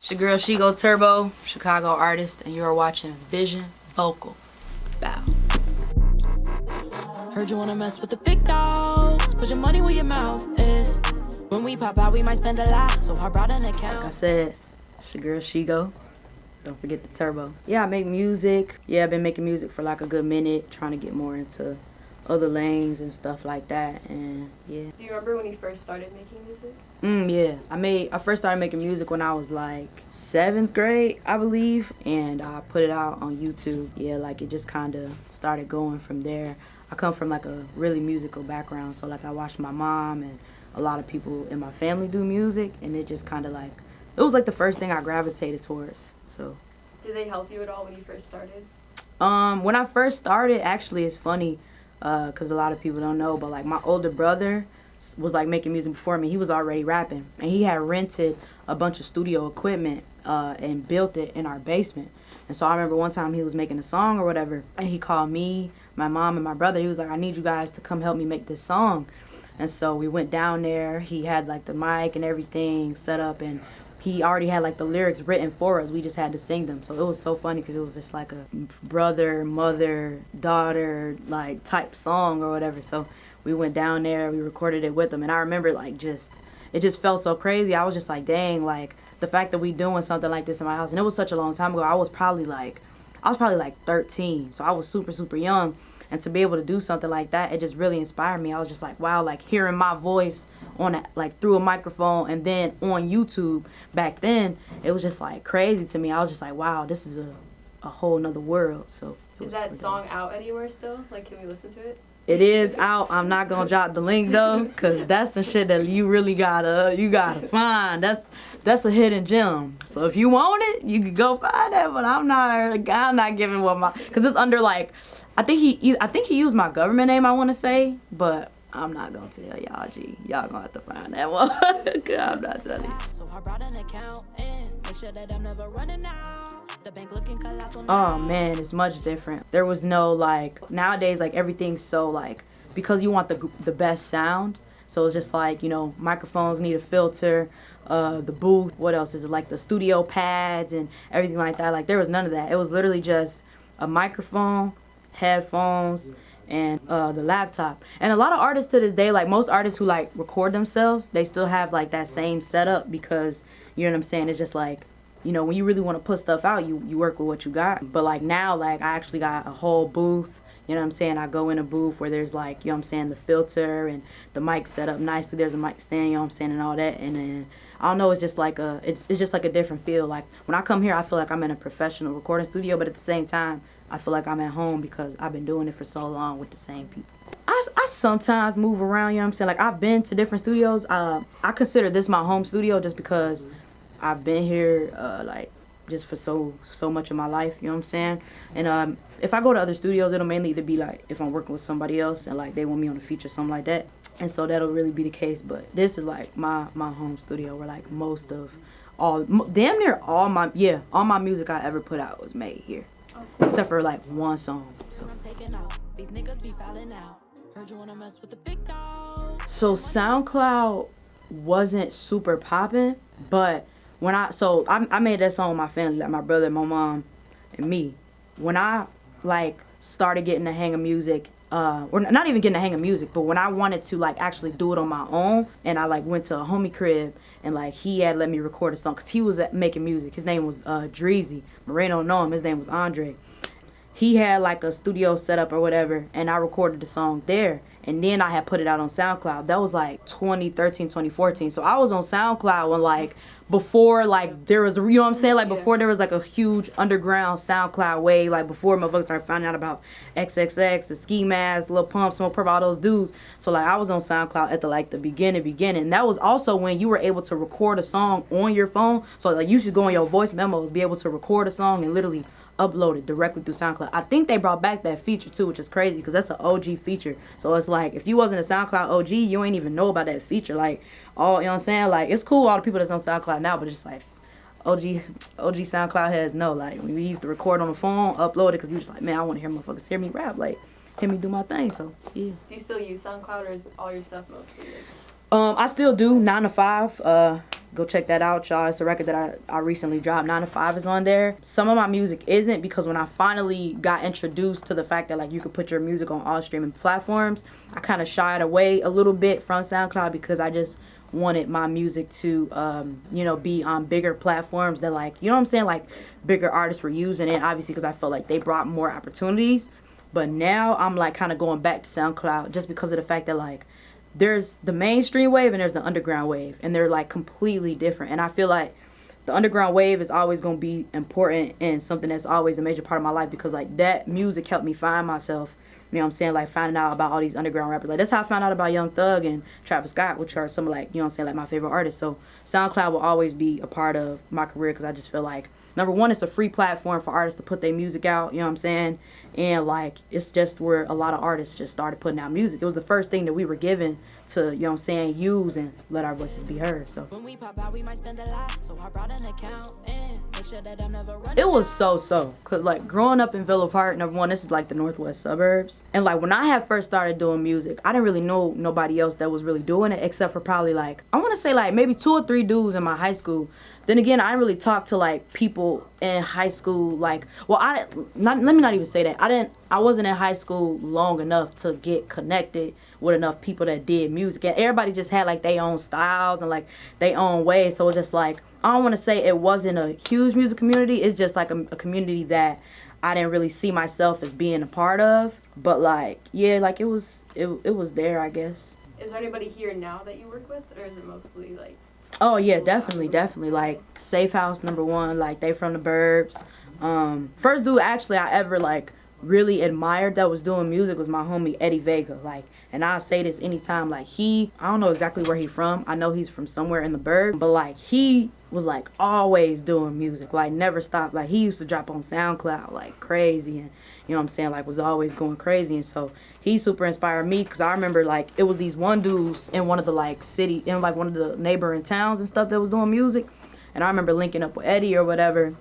It's your girl SHEGOTURBO, Chicago artist, and you're watching Vision Vocal. Bow. Heard you wanna mess with the big dogs. Put your money where your mouth is. When we pop out, we might spend a lot, so I brought an account. Like I said, it's your girl SheGO. Don't forget the turbo. Yeah, I make music. Yeah, I've been making music for like a good minute, trying to get more into other lanes and stuff like that, and yeah. Do you remember when you first started making music? Yeah, I first started making music when I was like 7th grade, I believe, and I put it out on YouTube. Yeah, like it just kind of started going from there. I come from like a really musical background, so like I watched my mom and a lot of people in my family do music, and it just kind of like, it was like the first thing I gravitated towards, so. Did they help you at all when you first started? When I first started, actually it's funny, because a lot of people don't know, but like my older brother was like making music before me. He was already rapping, and he had rented a bunch of studio equipment and built it in our basement. And so I remember one time he was making a song or whatever, and he called me, my mom, and my brother. He was like, I need you guys to come help me make this song. And so we went down there. He had like the mic and everything set up, and he already had like the lyrics written for us. We just had to sing them. So it was so funny because it was just like a brother, mother, daughter like type song or whatever. So we went down there, we recorded it with them, and I remember like it just felt so crazy. I was just like, dang, like the fact that we doing something like this in my house, and it was such a long time ago. I was probably like 13, so I was super young. And to be able to do something like that, it just really inspired me. I was just like, wow, like hearing my voice like through a microphone and then on YouTube back then, it was just like crazy to me. I was just like, wow, this is a whole nother world. So is that song out anywhere still? Like, can we listen to it? It is out. I'm not gonna drop the link though, cause that's some shit that you really gotta find. That's a hidden gem. So if you want it, you can go find it. But I'm not giving what cause it's under like, I think he used my government name, I want to say, but I'm not gonna tell y'all. Y'all gonna have to find that one. I'm not telling you. So I brought an account and make sure that I'm never running out. The bank looking colossal. Oh man, it's much different. There was no like, nowadays like everything's so like, because you want the best sound. So it's just like, you know, microphones need a filter, the booth, what else is it, like the studio pads and everything like that. Like there was none of that. It was literally just a microphone, headphones, and the laptop. And a lot of artists to this day, like most artists who like record themselves, they still have like that same setup, because you know what I'm saying, it's just like, you know, when you really want to put stuff out, you work with what you got. But like now, like I actually got a whole booth, you know what I'm saying, I go in a booth where there's like, you know what I'm saying, the filter and the mic set up nicely, there's a mic stand, you know what I'm saying, and all that. And then I don't know, it's just like it's just like a different feel. Like when I come here, I feel like I'm in a professional recording studio, but at the same time I feel like I'm at home because I've been doing it for so long with the same people. I sometimes move around, you know what I'm saying? Like I've been to different studios. I consider this my home studio just because I've been here like just for so much of my life, you know what I'm saying? And if I go to other studios, it'll mainly either be like if I'm working with somebody else and like they want me on a feature, something like that. And so that'll really be the case. But this is like my home studio where like most of damn near all my music I ever put out was made here. Except for like one song. So SoundCloud wasn't super popping, but when I made that song with my family, like my brother, my mom, and me. When I like started getting the hang of music, or not even getting the hang of music, but when I wanted to like actually do it on my own, and I like went to a homie crib and like he had let me record a song because he was making music. His name was Dreezy. Moreno don't know him. His name was Andre. He had like a studio set up or whatever, and I recorded the song there. And then I had put it out on SoundCloud. That was like 2013, 2014. So I was on SoundCloud when like before like there was, you know what I'm saying? Like before there was like a huge underground SoundCloud wave. Like before motherfuckers started finding out about XXX, the Ski Mask, Lil Pump, Smoke Purple, all those dudes. So like I was on SoundCloud at the beginning. That was also when you were able to record a song on your phone. So like you should go on your voice memos, be able to record a song and literally upload it directly through SoundCloud. I think they brought back that feature too, which is crazy because that's an OG feature. So it's like if you wasn't a SoundCloud OG, you ain't even know about that feature. Like all, you know what I'm saying? Like it's cool all the people that's on SoundCloud now, but it's like OG SoundCloud heads know. Like when we used to record on the phone, upload it because you just like, man, I want to hear motherfuckers hear me rap, like hear me do my thing. So yeah. Do you still use SoundCloud, or is all your stuff mostly like? I still do 9 to 5. Go check that out, y'all. It's a record that I recently dropped. 9 to 5 is on there. Some of my music isn't, because when I finally got introduced to the fact that like you could put your music on all streaming platforms, I kind of shied away a little bit from SoundCloud, because I just wanted my music to you know, be on bigger platforms that, like, you know what I'm saying, like bigger artists were using it, obviously, because I felt like they brought more opportunities. But now I'm like kind of going back to SoundCloud, just because of the fact that like there's the mainstream wave and there's the underground wave, and they're like completely different. And I feel like the underground wave is always going to be important and something that's always a major part of my life, because like that music helped me find myself. You know what I'm saying? Like finding out about all these underground rappers. Like that's how I found out about Young Thug and Travis Scott, which are some of, like, you know what I'm saying, like my favorite artists. So SoundCloud will always be a part of my career, because I just feel like, number one, it's a free platform for artists to put their music out, you know what I'm saying? And like it's just where a lot of artists just started putting out music. It was the first thing that we were given to, you know what I'm saying, use and let our voices be heard. So When we pop out, we might spend a lot. So I brought an account and make sure that I'm never running. it was so, cause like growing up in Villa Park, number one, this is like the northwest suburbs, and like when I had first started doing music, I didn't really know nobody else that was really doing it, except for probably like, I want to say like maybe 2 or 3 dudes in my high school. Then again, I didn't really talk to like people in high school. Like, well, let me not even say that. I wasn't in high school long enough to get connected with enough people that did music, and everybody just had like their own styles and like their own ways. So it's just like, I don't want to say it wasn't a huge music community. It's just like a community that I didn't really see myself as being a part of. But like, yeah, like it was there, I guess. Is there anybody here now that you work with, or is it mostly like? Oh yeah, definitely. Like Safe House, number one, like they from the burbs. First dude actually I ever like really admired that was doing music was my homie Eddie Vega. Like, and I say this anytime, like I don't know exactly where he from. I know he's from somewhere in the burb, but like he was like always doing music, like never stopped. Like he used to drop on SoundCloud like crazy, and you know what I'm saying, like was always going crazy. And so he super inspired me, because I remember like it was these one dudes in one of the like in like one of the neighboring towns and stuff that was doing music, and I remember linking up with Eddie or whatever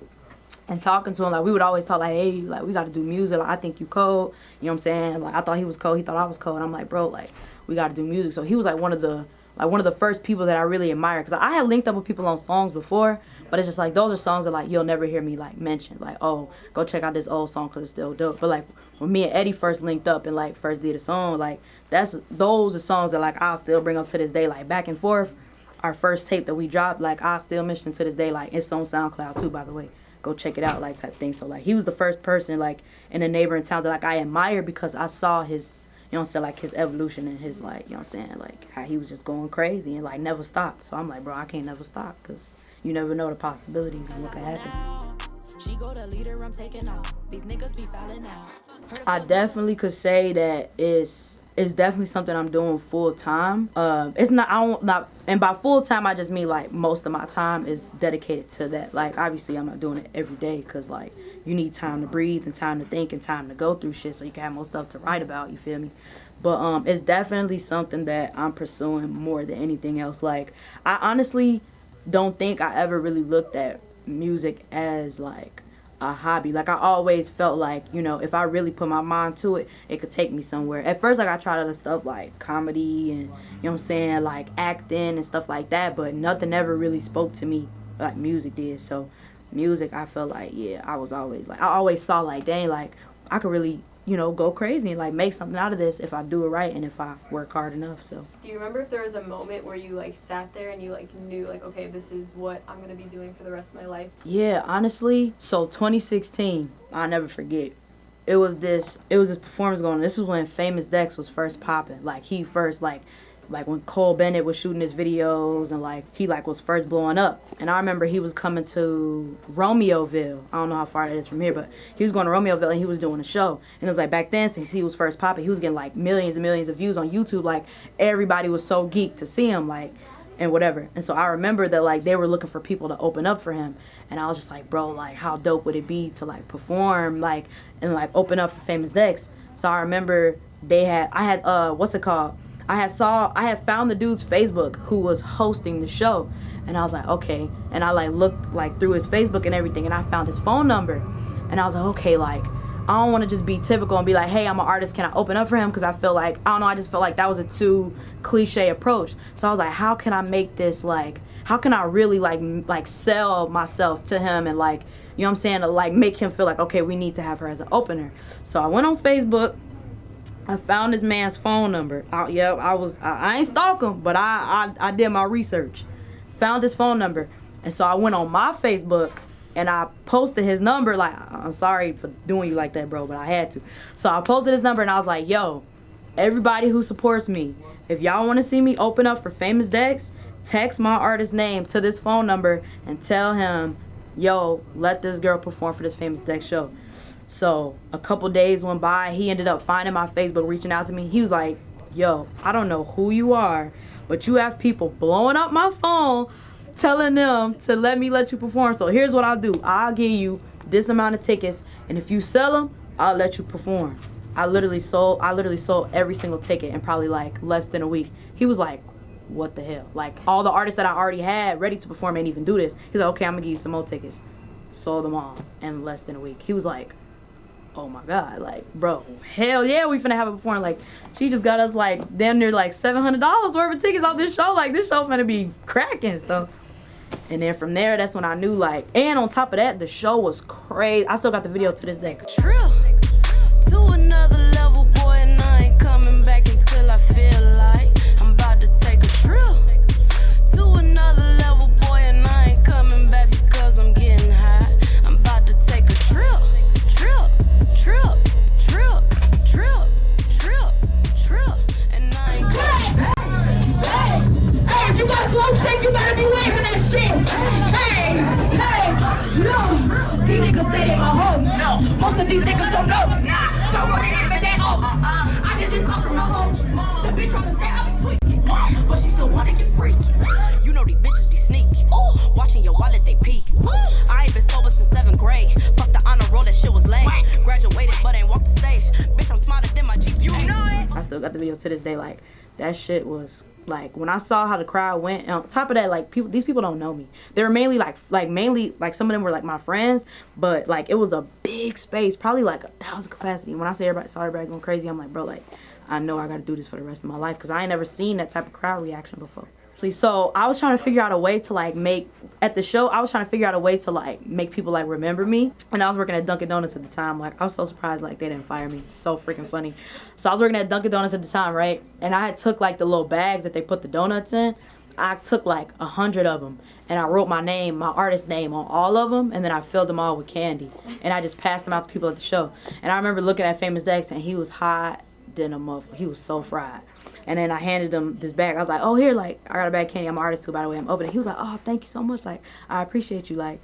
and talking to him. Like we would always talk like, hey, like we got to do music, like I think you cold, you know what I'm saying, like I thought he was cold, he thought I was cold, and I'm like, bro, like we got to do music. So he was like one of the first people that I really admired, because I had linked up with people on songs before, but it's just like those are songs that like you'll never hear me like mention, like, oh, go check out this old song because it's still dope. But like when me and Eddie first linked up and like first did a song, like those are songs that like I'll still bring up to this day. Like Back and Forth, our first tape that we dropped, like I still mention to this day. Like it's on SoundCloud too, by the way, go check it out, like type thing. So like he was the first person like in a neighboring town that like I admired, because I saw his, you know what I'm saying, like his evolution and his like, you know what I'm saying, like how he was just going crazy and like never stopped. So I'm like, bro, I can't never stop, because you never know the possibilities and what could happen. SheGO the leader, I'm taking off. These niggas be falling out. I definitely could say that it's definitely something I'm doing full time. It's not, and by full time I just mean like most of my time is dedicated to that. Like obviously I'm not doing it every day, because like you need time to breathe and time to think and time to go through shit so you can have more stuff to write about, you feel me? But it's definitely something that I'm pursuing more than anything else. Like I honestly don't think I ever really looked at music as like a hobby. Like I always felt like, you know, if I really put my mind to it, it could take me somewhere. At first like I tried other stuff like comedy and, you know what I'm saying, like acting and stuff like that, but nothing ever really spoke to me like music did. So music, I felt like, yeah, I always saw like, dang, like I could really, you know, go crazy and like make something out of this if I do it right and if I work hard enough. So Do you remember if there was a moment where you like sat there and you like knew like, okay, this is what I'm gonna be doing for the rest of my life? yeah, honestly, so 2016, I'll never forget. It was this performance going on. This was when Famous Dex was first popping. Like he first like when Cole Bennett was shooting his videos and like he like was first blowing up. And I remember he was coming to Romeoville. I don't know how far it is from here, but he was going to Romeoville and he was doing a show. And it was like back then, since he was first popping, he was getting like millions and millions of views on YouTube. Like everybody was so geeked to see him, like, and whatever. And so I remember that like they were looking for people to open up for him. And I was just like, bro, like how dope would it be to like perform like and like open up for Famous Dex? So I remember I had found the dude's Facebook who was hosting the show, and I was like, okay, and I like looked like through his Facebook and everything, and I found his phone number, and I was like, okay, like I don't want to just be typical and be like, hey, I'm an artist, can I open up for him? Because I feel like, I don't know, I just felt like that was a too cliche approach. So I was like, how can I make this like, how can I really like sell myself to him and like, you know what I'm saying, to like make him feel like, okay, we need to have her as an opener. So I went on Facebook. I found this man's phone number. I ain't stalk him, but I did my research. Found his phone number. And so I went on my Facebook and I posted his number. Like, I'm sorry for doing you like that, bro, but I had to. So I posted his number and I was like, yo, everybody who supports me, if y'all want to see me open up for Famous Dex, text my artist name to this phone number and tell him, yo, let this girl perform for this Famous Dex show. So a couple days went by. He ended up finding my Facebook, reaching out to me. He was like, yo, I don't know who you are, but you have people blowing up my phone telling them to let you perform. So here's what I'll do. I'll give you this amount of tickets, and if you sell them, I'll let you perform. I literally sold every single ticket in probably like less than a week. He was like, what the hell? Like, all the artists that I already had ready to perform ain't even do this. He's like, okay, I'm gonna give you some more tickets. Sold them all in less than a week. He was like, oh my God, like, bro, hell yeah, we finna have it perform. Like, she just got us like damn near like $700 worth of tickets off this show. Like, this show finna be cracking. So, and then from there, that's when I knew, like, and on top of that, the show was crazy. I still got the video to this day. Trill to another level, boy, and I ain't coming back until I feel like I'm about to take a trill to another level, boy, and I ain't coming back because I'm getting high. I'm about to take a trill. And I ain't hey, if you got a glow stick, you better be waving that shit. Hey, no. These niggas say they my homies. No, most of these niggas don't know. Nah, don't worry if they old. I did this all from my own. The bitch tryna say I be tweaking, but she still wanna get freaky. You know these bitches be sneaky. Watching your wallet, they peek. I ain't been sober since 7th grade. Fuck the honor roll, that shit was lame. Graduated, but ain't walked the stage. Bitch, I'm smarter than my Jeep, you know it. I still got the video to this day. Like, that shit was like, when I saw how the crowd went, and on top of that, like, these people don't know me. They were mainly like some of them were like my friends, but like it was a big space, probably like 1,000 capacity. When I say saw everybody going crazy, I'm like, bro, like, I know I gotta do this for the rest of my life, because I ain't never seen that type of crowd reaction before. So I was trying to figure out a way to like make, at the show, I was trying to figure out a way to like make people like remember me. And I was working at Dunkin' Donuts at the time. Like, I was so surprised like they didn't fire me. So freaking funny. So I was working at Dunkin' Donuts at the time, right? And I had took like the little bags that they put the donuts in. I took like 100 of them, and I wrote my name, my artist name on all of them, and then I filled them all with candy. And I just passed them out to people at the show. And I remember looking at Famous Dex, and he was hot than a motherfucker. He was so fried. And then I handed him this bag. I was like, oh, here, like, I got a bag of candy. I'm an artist too, by the way. I'm opening it. He was like, oh, thank you so much. Like, I appreciate you. Like,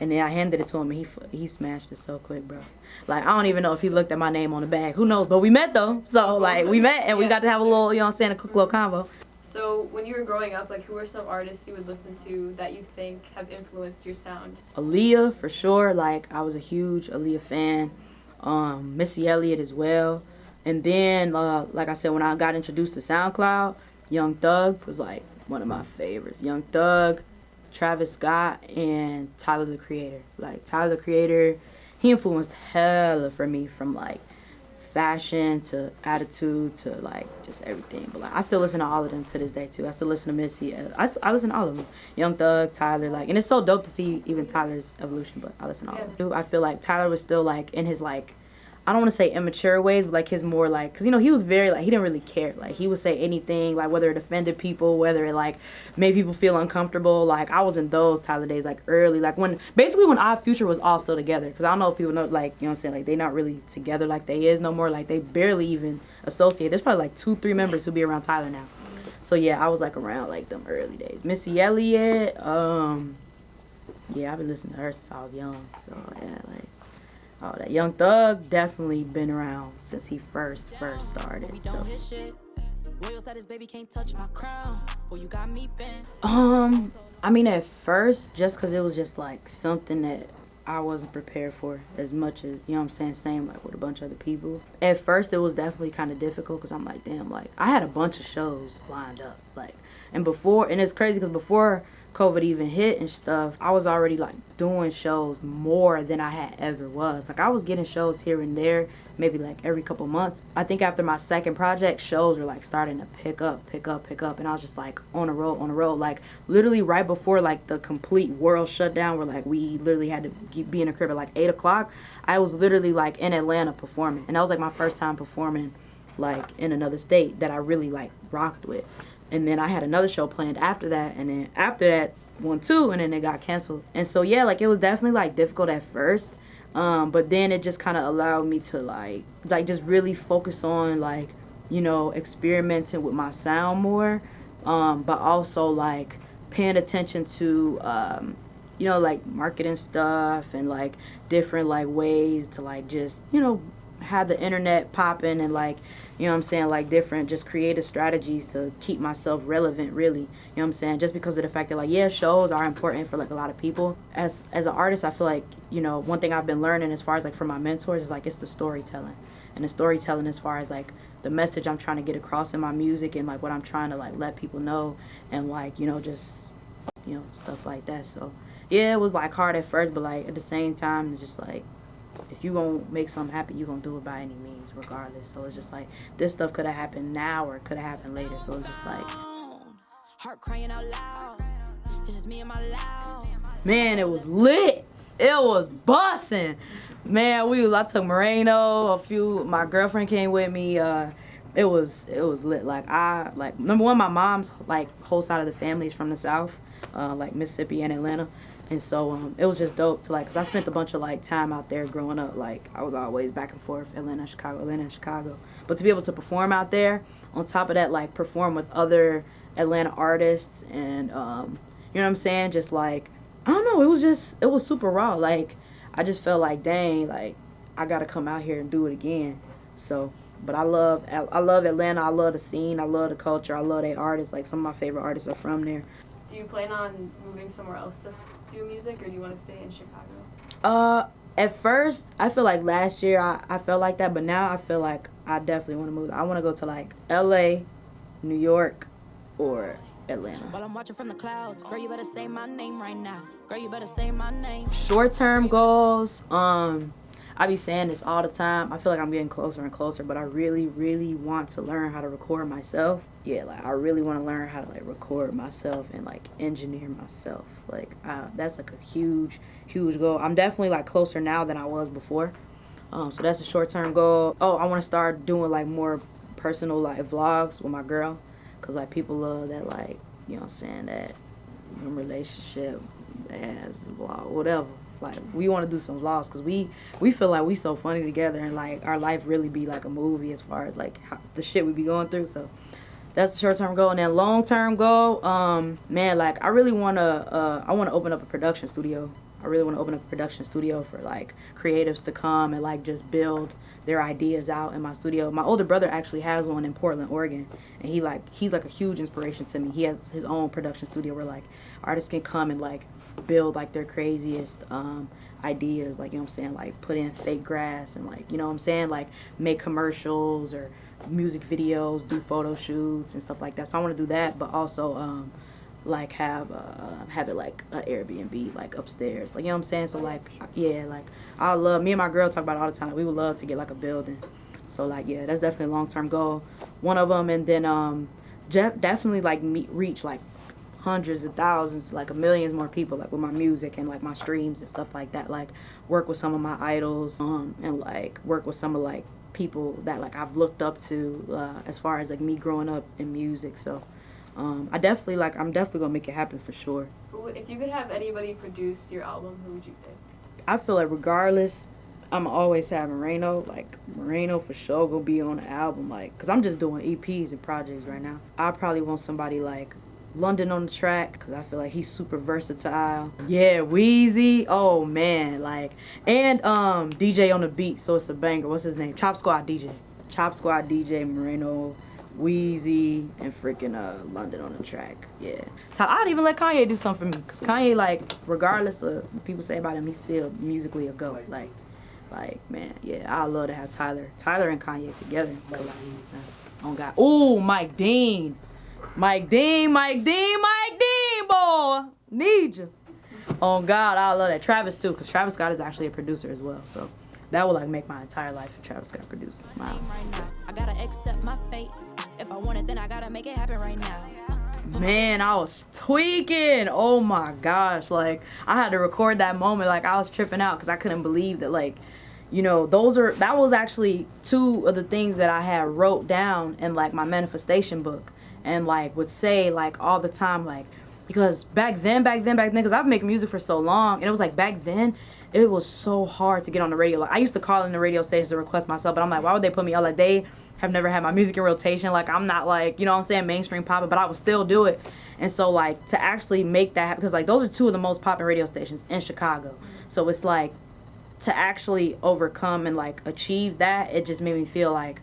and then I handed it to him, and he smashed it so quick, bro. Like, I don't even know if he looked at my name on the bag. Who knows? But we met, though. So, like, we met, and we got to have a little, you know what I'm saying, a quick little convo. So when you were growing up, like, who are some artists you would listen to that you think have influenced your sound? Aaliyah, for sure. Like, I was a huge Aaliyah fan. Missy Elliott as well. And then, like I said, when I got introduced to SoundCloud, Young Thug was like one of my favorites. Young Thug, Travis Scott, and Tyler the Creator. Like, Tyler the Creator, he influenced hella for me, from like fashion to attitude to like just everything. But like, I still listen to all of them to this day too. I still listen to Missy. I listen to all of them. Young Thug, Tyler, like, and it's so dope to see even Tyler's evolution. But I listen to all of them. I feel like Tyler was still like in his like, I don't want to say immature ways, but like his more like, because, you know, he was very like, he didn't really care. Like, he would say anything, like whether it offended people, whether it like made people feel uncomfortable. Like, I was in those Tyler days, like early, like when Odd Future was all still together. Because I don't know if people know, like, you know what I'm saying, like they not really together like they is no more. Like, they barely even associate. There's probably like 2-3 members who be around Tyler now. So yeah, I was like around like them early days. Missy Elliott, yeah, I've been listening to her since I was young. So yeah, like, oh, that Young Thug definitely been around since he first started. So. I mean, at first, just because it was just like something that I wasn't prepared for as much as, you know what I'm saying, same like with a bunch of other people. At first, it was definitely kind of difficult because I'm like, damn, like I had a bunch of shows lined up, like, and it's crazy because before COVID even hit and stuff, I was already like doing shows more than I had ever was. Like I was getting shows here and there, maybe like every couple months. I think after my second project, shows were like starting to pick up. And I was just like on a roll. Like literally right before like the complete world shutdown where like we literally had to be in a crib at like 8 o'clock, I was literally like in Atlanta performing. And that was like my first time performing like in another state that I really like rocked with. And then I had another show planned after that, and then after that one too, and then it got canceled. And so yeah, like it was definitely like difficult at first, but then it just kind of allowed me to like just really focus on like, you know, experimenting with my sound more, but also like paying attention to you know, like marketing stuff and like different like ways to like just, you know, have the internet popping and like, you know what I'm saying, like different just creative strategies to keep myself relevant, really. You know what I'm saying? Just because of the fact that like, yeah, shows are important for like a lot of people. As an artist, I feel like, you know, one thing I've been learning as far as like from my mentors is like it's the storytelling. And the storytelling as far as like the message I'm trying to get across in my music and like what I'm trying to like let people know and like, you know, just, you know, stuff like that. So yeah, it was like hard at first, but like at the same time, it's just like, if you gonna make something happen, you gonna do it by any means, regardless. So it's just like this stuff could have happened now or it could have happened later. So it's just like, Heart crying out loud. It's just me and my loud. man, it was lit. It was bussin'. Man, I took Moreno. My girlfriend came with me. It was lit. Like number one, my mom's like whole side of the family is from the South, like Mississippi and Atlanta. And so it was just dope to like, cause I spent a bunch of like time out there growing up. Like I was always back and forth, Atlanta, Chicago. But to be able to perform out there, on top of that, like perform with other Atlanta artists and, you know what I'm saying? Just like, I don't know, it was super raw. Like I just felt like, dang, like I gotta come out here and do it again. So, but I love Atlanta. I love the scene. I love the culture. I love their artists. Like some of my favorite artists are from there. Do you plan on moving somewhere else to do music, or do you want to stay in Chicago? At first, I feel like last year I felt like that, but now I feel like I definitely want to move. I want to go to like LA, New York, or Atlanta. While I'm watching from the clouds, girl, you better say my name right now. Girl, you better say my name. Short-term goals, I be saying this all the time. I feel like I'm getting closer and closer, but I really, really want to learn how to record myself. Yeah, like I really want to learn how to like record myself and like engineer myself. Like that's like a huge goal. I'm definitely like closer now than I was before. So that's a short-term goal. Oh, I want to start doing like more personal like vlogs with my girl, cause like people love that, like, you know what I'm saying, that relationship as vlog, whatever. Like we want to do some vlogs because we feel like we so funny together and like our life really be like a movie as far as like how, the shit we be going through. So that's the short-term goal. And then long-term goal, man, like I really want to open up a production studio. I really want to open up a production studio for like creatives to come and like just build their ideas out in my studio. My older brother actually has one in Portland, Oregon, and he's like a huge inspiration to me. He has his own production studio where like artists can come and like build like their craziest ideas, like, you know what I'm saying, like put in fake grass and like, you know what I'm saying, like make commercials or music videos, do photo shoots and stuff like that. So I want to do that, but also like have it like an Airbnb like upstairs, like, you know what I'm saying. So like, yeah, like me and my girl talk about it all the time. Like, we would love to get like a building. So like, yeah, that's definitely a long-term goal, one of them. And then definitely like reach like hundreds of thousands, like millions more people, like with my music and like my streams and stuff like that. Like work with some of my idols, and like work with some of like people that like I've looked up to as far as like me growing up in music. So I'm definitely gonna make it happen for sure. If you could have anybody produce your album, who would you pick? I feel like regardless, I'm always having Moreno. Like Moreno for sure gonna be on the album, like, cause I'm just doing EPs and projects right now. I probably want somebody like London on the track, because I feel like he's super versatile. Yeah, Wheezy, oh man, like, and DJ on the beat, so it's a banger. What's his name? Chop Squad DJ, Moreno, Wheezy, and freaking London on the track. Yeah, I'd even let Kanye do something for me, because Kanye, like, regardless of what people say about him, he's still musically a GOAT. Like man, yeah, I love to have Tyler and Kanye together. Oh God, ooh, Mike Dean, boy. Need you. Oh God, I love that. Travis too, because Travis Scott is actually a producer as well. So that would like make my entire life if Travis Scott produced my album. I gotta accept my fate. If I want it, then I gotta make it happen right now. Man, I was tweaking. Oh my gosh, like I had to record that moment. Like I was tripping out because I couldn't believe that, like, you know, that was actually two of the things that I had wrote down in like my manifestation book, and like would say like all the time, like, because back then, because I've been making music for so long, and it was like back then, it was so hard to get on the radio. Like I used to call in the radio stations to request myself, but I'm like, why would they put me on? Like they have never had my music in rotation. Like I'm not like, you know what I'm saying, mainstream pop, but I would still do it. And so like to actually make that happen, because like those are two of the most popular radio stations in Chicago. So it's like to actually overcome and like achieve that, it just made me feel like,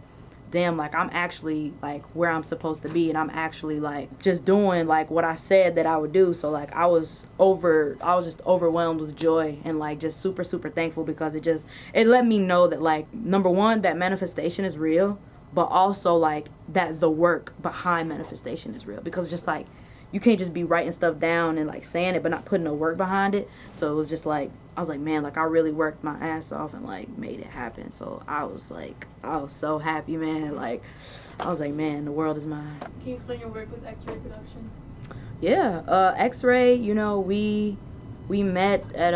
damn, like I'm actually like where I'm supposed to be, and I'm actually like just doing like what I said that I would do. So like I was just overwhelmed with joy and like just super thankful, because it let me know that like, number one, that manifestation is real, but also like that the work behind manifestation is real, because just like you can't just be writing stuff down and like saying it but not putting no work behind it. So it was just like, I was like, man, like I really worked my ass off and like made it happen. So I was so happy, man. Like I was like, man, the world is mine. Can you explain your work with X-Ray Productions? Yeah, X-Ray, you know, we met at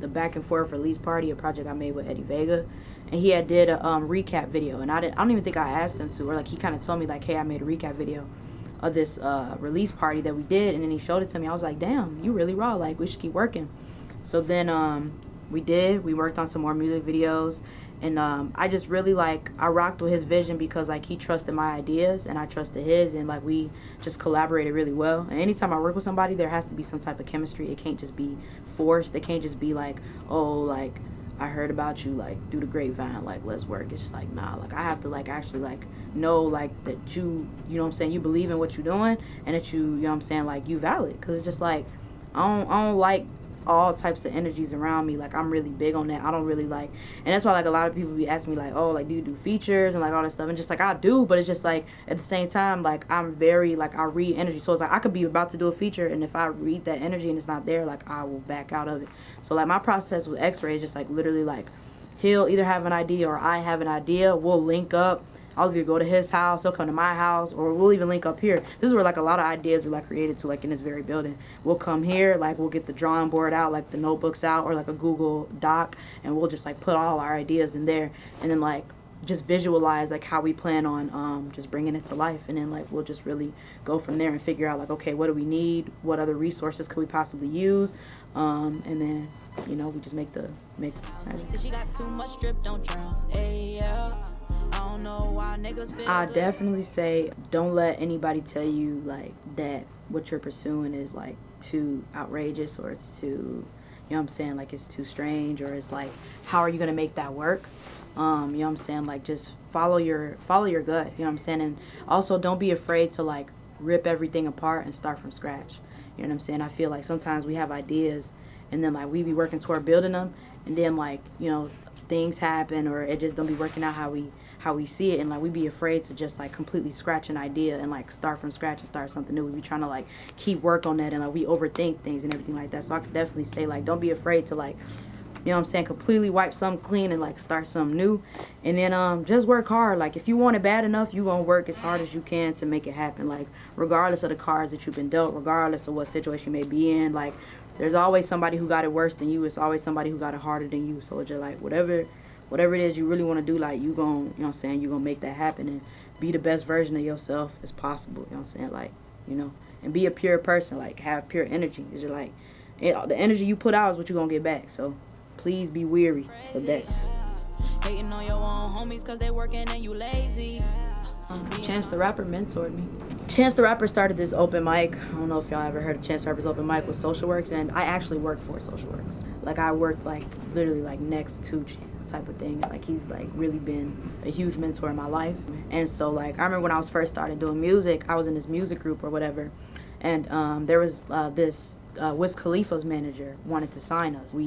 the Back and Forth release party, a project I made with Eddie Vega, and he had did a recap video, and I don't even think I asked him to, or like he kind of told me like, hey, I made a recap video of this release party that we did, and then he showed it to me. I was like, damn, you really raw, like we should keep working. So then we worked on some more music videos, and I just really like, I rocked with his vision, because like he trusted my ideas and I trusted his, and like we just collaborated really well. And anytime I work with somebody, there has to be some type of chemistry. It can't just be forced. It can't just be like, oh, like I heard about you, like through the grapevine, like let's work. It's just like, nah, like I have to like actually like know like that you know what I'm saying, you believe in what you're doing, and that you know what I'm saying, like you valid. Because it's just like I don't like all types of energies around me. Like I'm really big on that. I don't really like, and that's why like a lot of people be asking me like, oh, like do you do features and like all that stuff, and just like I do, but it's just like at the same time, like I'm very like, I read energy. So it's like I could be about to do a feature, and if I read that energy and it's not there, like I will back out of it. So like my process with X-Ray is just like literally like he'll either have an idea or I have an idea, we'll link up. I'll either go to his house, he'll come to my house, or we'll even link up here. This is where like a lot of ideas were like created to, like in this very building. We'll come here, like we'll get the drawing board out, like the notebooks out, or like a Google Doc, and we'll just like put all our ideas in there, and then like just visualize like how we plan on just bringing it to life. And then like we'll just really go from there and figure out like, okay, what do we need, what other resources could we possibly use, and then, you know, we just make magic. She got too much drip, don't drown. Hey, yeah. I don't know why niggas feel I definitely say don't let anybody tell you like that what you're pursuing is like too outrageous, or it's too, you know what I'm saying, like it's too strange, or it's like, how are you gonna make that work? You know what I'm saying, like just follow your gut, you know what I'm saying. And also don't be afraid to like rip everything apart and start from scratch. You know what I'm saying? I feel like sometimes we have ideas, and then like we be working toward building them, and then like, you know, things happen, or it just don't be working out how we see it, and like we be afraid to just like completely scratch an idea and like start from scratch and start something new. We be trying to like keep work on that, and like we overthink things and everything like that. So I could definitely say like don't be afraid to like, you know what I'm saying, completely wipe something clean and like start something new. And then just work hard. Like if you want it bad enough, you gonna work as hard as you can to make it happen, like regardless of the cards that you've been dealt, regardless of what situation you may be in. Like there's always somebody who got it worse than you. It's always somebody who got it harder than you. So it's just like whatever it is you really want to do, like you gonna, you know what I'm saying, you gonna make that happen and be the best version of yourself as possible, you know what I'm saying, like, you know, and be a pure person, like have pure energy. Is you're like, the energy you put out is what you're gonna get back. So please be weary of that. hating on your own homies cause they working and you lazy. Chance the Rapper mentored me. Chance the Rapper started this open mic. I don't know if y'all ever heard of Chance the Rapper's open mic with Social Works, and I actually worked for Social Works. Like I worked like literally like next to Chance type of thing. Like he's like really been a huge mentor in my life. And so like I remember when I was first started doing music, I was in this music group or whatever, and there was this Wiz Khalifa's manager wanted to sign us. We,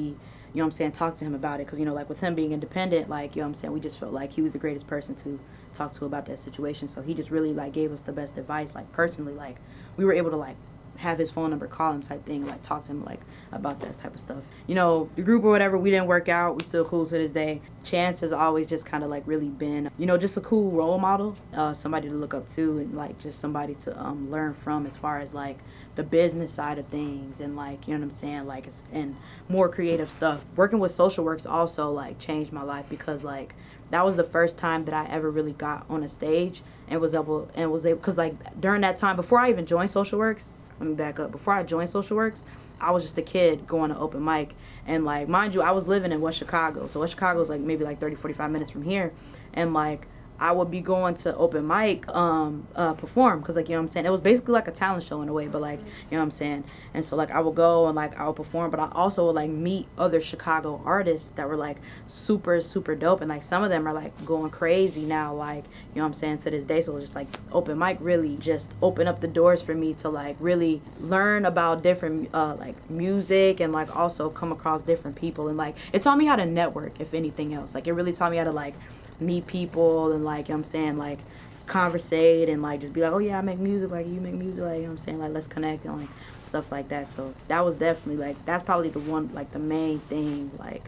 you know what I'm saying, talked to him about it, because, you know, like with him being independent, like, you know what I'm saying, we just felt like he was the greatest person to talk to about that situation. So he just really like gave us the best advice, like personally, like we were able to like have his phone number, call him type thing, like talk to him like about that type of stuff. You know, the group or whatever, we didn't work out. We still cool to this day. Chance has always just kind of like really been, you know, just a cool role model, somebody to look up to, and like just somebody to learn from as far as like the business side of things, and like, you know what I'm saying, like and more creative stuff. Working with social works also like changed my life, because like that was the first time that I ever really got on a stage and was able because like during that time, before I even joined social works, let me back up. Before I joined social works, I was just a kid going to open mic. And like, mind you, I was living in West Chicago. So West Chicago is like maybe like 30, 45 minutes from here. And like, I would be going to open mic, perform, because like, you know what I'm saying, it was basically like a talent show in a way, but like, you know what I'm saying. And so like, I would go and like I would perform, but I also would like meet other Chicago artists that were like super dope, and like some of them are like going crazy now, like, you know what I'm saying, to this day. So just like open mic really just opened up the doors for me to like really learn about different like music, and like also come across different people, and like it taught me how to network, if anything else. Like it really taught me how to like meet people, and like, you know what I'm saying, like conversate, and like just be like, oh yeah, I make music, like you make music, like, you know what I'm saying, like let's connect, and like stuff like that. So that was definitely like, that's probably the one, like the main thing like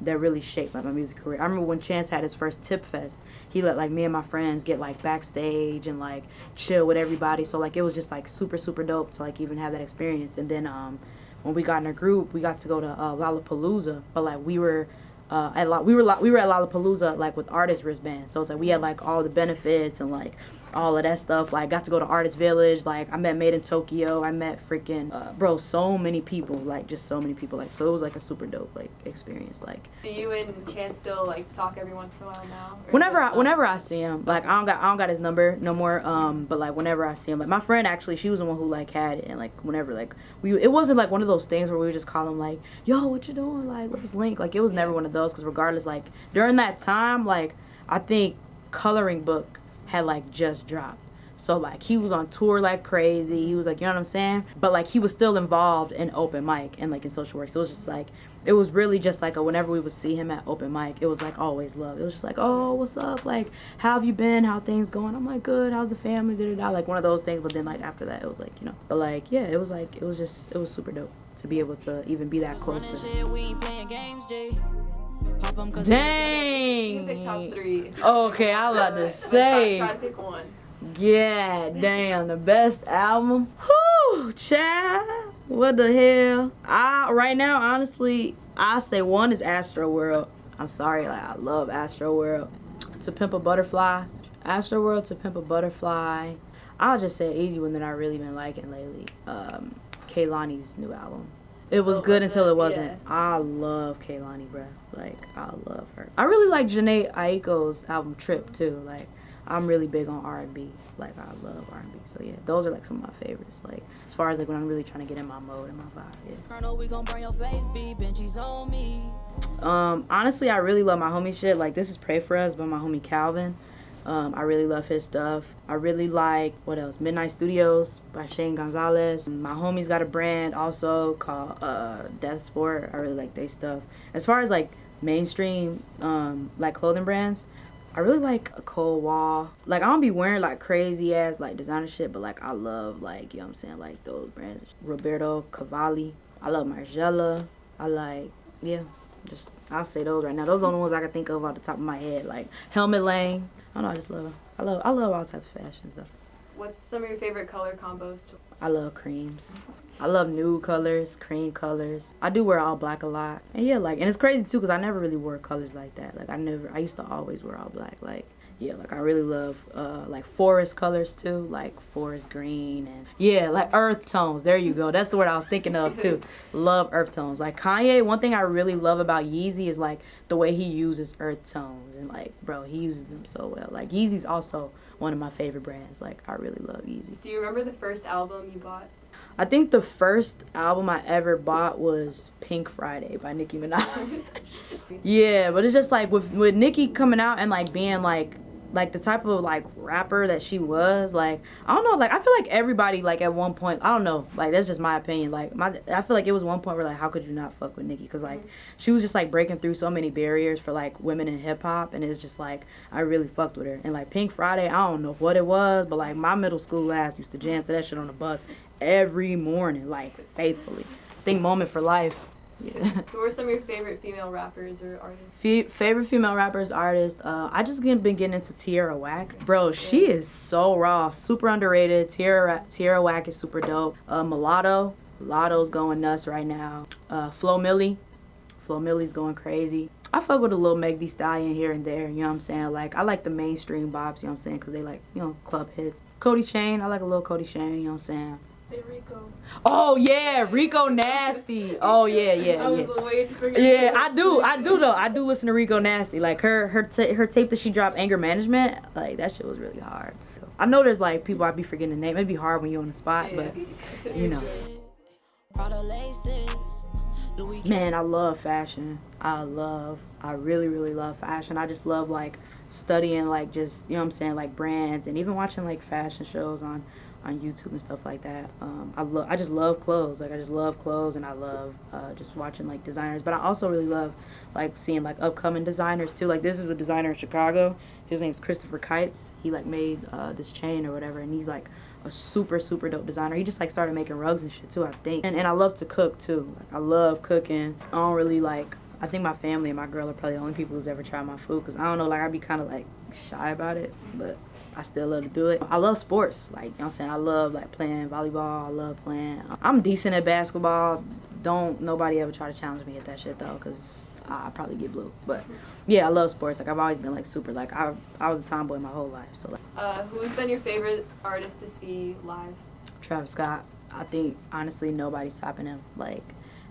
that really shaped like my music career. I remember when Chance had his first Tip Fest, he let like me and my friends get like backstage and like chill with everybody. So like it was just like super dope to like even have that experience. And then when we got in a group, we got to go to Lollapalooza, but like we were at Lollapalooza like with artist wristbands. So it's like we had like all the benefits and like all of that stuff. Like got to go to Artist Village. Like I met Made in Tokyo. I met freaking bro, so many people, like just so many people. Like so it was like a super dope like experience. Like, do you and Chance still like talk every once in a while now? Whenever I see him, like I don't got his number no more. But like whenever I see him, like my friend actually, she was the one who like had it, and like whenever like it wasn't like one of those things where we would just call him like, yo, what you doing? Like let's link. Like it was never one of those, because regardless, like during that time, like I think Coloring Book had like just dropped. So like he was on tour like crazy. He was like, you know what I'm saying? But like he was still involved in open mic and like in social work. So it was just like, it was really just like whenever we would see him at open mic, it was like always love. It was just like, oh, what's up? Like, how have you been? How things going? I'm like, good. How's the family? Da-da-da. Like one of those things. But then like after that, it was like, you know. But like, yeah, it was like, it was super dope to be able to even be that close to him. Dang. You pick top 3. Okay, I was about to say. Try to pick one. Yeah, damn, the best album. Whew, child. What the hell? Right now, honestly, I say one is Astro World. I'm sorry, like I love Astro World. To Pimp a Butterfly. Astro World, To Pimp a Butterfly. I'll just say an easy one that I really been liking lately. Kehlani's new album. It was good until it wasn't. Yeah. I love Kehlani, bruh. Like, I love her. I really like Jhené Aiko's album Trip, too. Like, I'm really big on R&B. Like, I love R&B. So, yeah, those are, like, some of my favorites. Like, as far as, like, when I'm really trying to get in my mode and my vibe, yeah. Colonel, we gon' burn your face, be Benji's on me. Honestly, I really love my homie shit. Like, this is Pray For Us by my homie Calvin. I really love his stuff. I really like, what else? Midnight Studios by Shane Gonzalez. My homie's got a brand also called Death Sport. I really like their stuff. As far as like mainstream like clothing brands, I really like a Cold Wall. Like I don't be wearing like crazy ass like designer shit, but like I love like, you know what I'm saying, like those brands. Roberto Cavalli. I love Margiela. I like, yeah, just I'll say those right now. Those are the ones I can think of off the top of my head. Like Helmet Lane. I don't know, I love all types of fashion stuff. What's some of your favorite color combos? I love creams. I love nude colors, cream colors. I do wear all black a lot. And yeah, like, and it's crazy too, because I never really wore colors like that. Like I used to always wear all black. Like, yeah, like I really love like forest colors too, like forest green, and yeah, like earth tones. There you go. That's the word I was thinking of too. Love earth tones. Like Kanye, one thing I really love about Yeezy is like the way he uses earth tones, and like, bro, he uses them so well. Like Yeezy's also one of my favorite brands. Like I really love Yeezy. Do you remember the first album you bought? I think the first album I ever bought was Pink Friday by Nicki Minaj. Yeah, but it's just like with Nicki coming out and like being like like the type of like rapper that she was, like I don't know, like I feel like everybody like at one point, I don't know, like that's just my opinion, like I feel like it was one point where like how could you not fuck with Nicki, because like she was just like breaking through so many barriers for like women in hip hop, and it's just like I really fucked with her. And like Pink Friday, I don't know what it was, but like my middle school ass used to jam to that shit on the bus every morning, like faithfully. I think Moment for Life. Yeah. Who are some of your favorite female rappers or artists? Favorite female rappers, artists. I just been getting into Tierra Whack. Bro, she is so raw, super underrated. Tierra Whack is super dope. Mulatto's going nuts right now. Flo Milli's going crazy. I fuck with a little Meg Thee Stallion here and there, you know what I'm saying? Like, I like the mainstream bops, you know what I'm saying? Because they like, you know, club hits. Cody Shane, I like a little Cody Shane, you know what I'm saying? Rico. Oh yeah, Rico Nasty. Oh yeah. I was waiting for you. Yeah, I do though. I do listen to Rico Nasty. Like her tape that she dropped, Anger Management. Like that shit was really hard. I know there's like people I be forgetting the name. It'd be hard when you're on the spot, but you know. Man, I love fashion. I really love fashion. I just love like studying like just, you know what I'm saying, like brands, and even watching like fashion shows on YouTube and stuff like that. I just love clothes. Like I just love clothes, and I love just watching like designers. But I also really love like seeing like upcoming designers too. Like this is a designer in Chicago. His name's Christopher Kites. He like made this chain or whatever, and he's like a super dope designer. He just like started making rugs and shit too, I think. And I love to cook too. Like I love cooking. I don't really like. I think my family and my girl are probably the only people who's ever tried my food, because I don't know, like I'd be kind of like shy about it, but I still love to do it. I love sports, like, you know what I'm saying? I love like playing volleyball. I love playing. I'm decent at basketball. Don't nobody ever try to challenge me at that shit though, because I probably get blue. But yeah, I love sports. Like I've always been like super, like I was a tomboy my whole life. So like, who's been your favorite artist to see live? Travis Scott. I think honestly nobody's topping him. Like,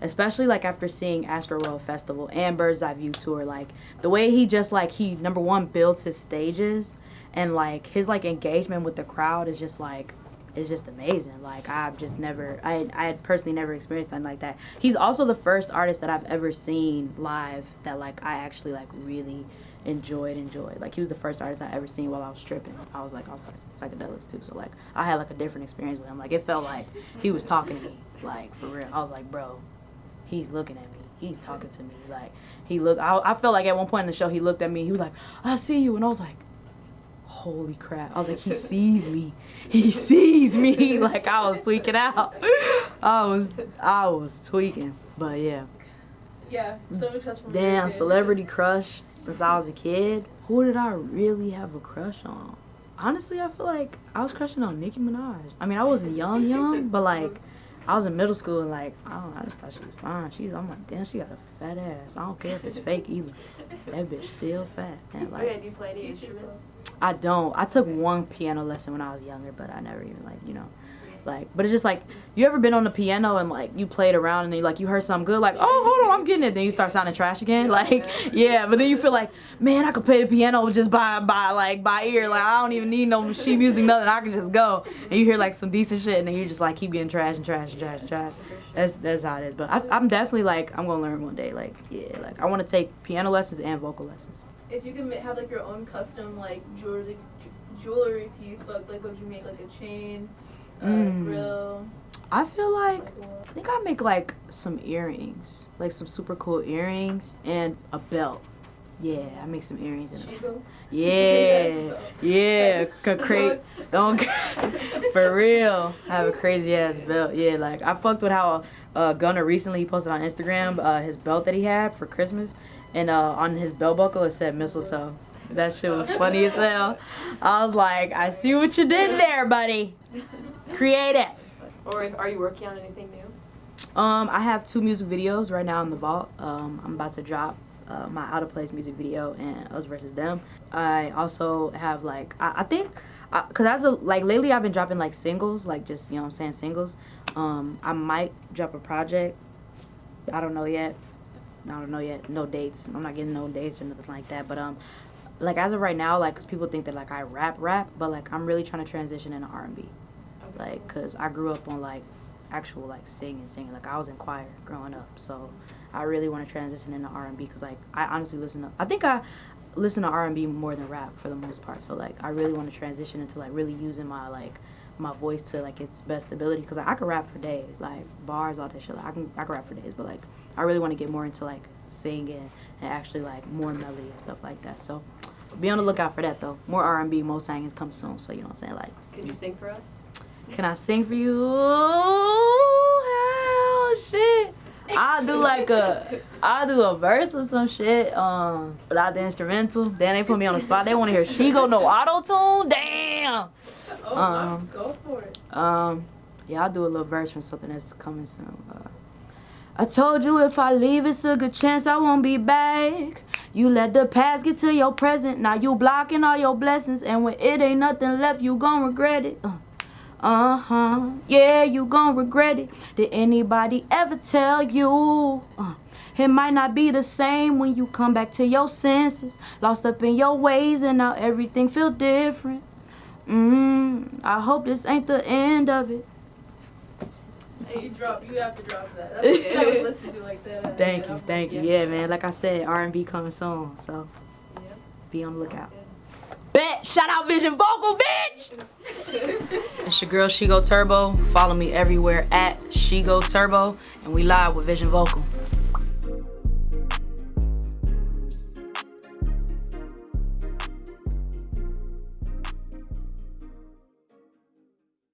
especially like after seeing Astro World Festival and Bird's Eye View Tour, like the way he just like he number one builds his stages, and like his like engagement with the crowd is just like, it's just amazing. Like I've just never, I had personally never experienced something like that. He's also the first artist that I've ever seen live that like I actually like really enjoyed. Like he was the first artist I ever seen while I was tripping. I was psychedelics too, so like I had like a different experience with him. Like it felt like he was talking to me, like for real. I was like, bro, he's looking at me. He's talking to me. Like I felt like at one point in the show he looked at me. He was like, I see you, and I was like, holy crap. I was like, he sees me. He sees me. Like I was tweaking out. I was tweaking. But yeah. Yeah, celebrity crush from Damn, celebrity crush since I was a kid. Who did I really have a crush on? Honestly, I feel like I was crushing on Nicki Minaj. I mean, I wasn't young, but like I was in middle school and like I just thought she was fine. I'm like, damn, she got a fat ass. I don't care if it's fake either. That bitch still fat. And like, okay, do you play any instruments? I don't. I took one piano lesson when I was younger, but I never even like, you know, like, but it's just like, you ever been on the piano and like you played around and then like you heard something good, like, oh, hold on, I'm getting it. Then you start sounding trash again. Like, yeah, but then you feel like, man, I could play the piano just by ear. Like, I don't even need no sheet music, nothing. I can just go. And you hear like some decent shit and then you just like keep getting trash. That's how it is. But I'm definitely like, I'm gonna learn one day. Like, yeah, like I want to take piano lessons and vocal lessons. If you could have like your own custom like jewelry piece, but like would you make like a chain, grill? I feel like I think I make like some earrings, like some super cool earrings and a belt. Yeah, I make some earrings and SHEGO? Yeah, for real. I have a crazy ass belt. Yeah, like I fucked with how Gunna recently posted on Instagram his belt that he had for Christmas, and on his belt buckle it said mistletoe. That shit was funny as hell. I was like, I see what you did there, buddy. Creative. Or are you working on anything new? I have 2 music videos right now in the vault. I'm about to drop my Out of Place music video and Us Versus Them. I also have like I think cause like lately I've been dropping like singles, like just, you know what I'm saying, singles. I might drop a project. I don't know yet. No dates. I'm not getting no dates or nothing like that. But like as of right now, like, cause people think that like I rap, but like I'm really trying to transition into R&B. Like, cause I grew up on like actual like singing. Like I was in choir growing up, so I really want to transition into R&B because like I honestly I think I listen to R&B more than rap for the most part. So like I really want to transition into like really using my voice to like its best ability because like, I could rap for days, like bars, all that shit. Like, I can rap for days, but like I really want to get more into like singing and actually like more melody and stuff like that. So be on the lookout for that though. More R&B, more singing come soon. So you know what I'm saying? Like, Could you sing for us? can I sing for you? Oh shit! I'll do a verse or some shit. Without the instrumental. Then they put me on the spot. They want to hear SheGO no auto tune. Damn. Go for it. Yeah, I'll do a little verse from something that's coming soon. I told you if I leave, it's a good chance I won't be back. You let the past get to your present. Now you blocking all your blessings, and when it ain't nothing left, you gon' regret it. Yeah, you gon' regret it. Did anybody ever tell you? It might not be the same when you come back to your senses. Lost up in your ways and now everything feel different. I hope this ain't the end of it. Hey, you have to drop that. That's what I would listen to like that. Thank you. Yeah, man. Like I said, R&B coming soon, so be on the lookout. Bet! Shout out Vision Vocal, bitch! It's your girl SheGOTURBO. Follow me everywhere at SheGOTURBO, and we live with Vision Vocal.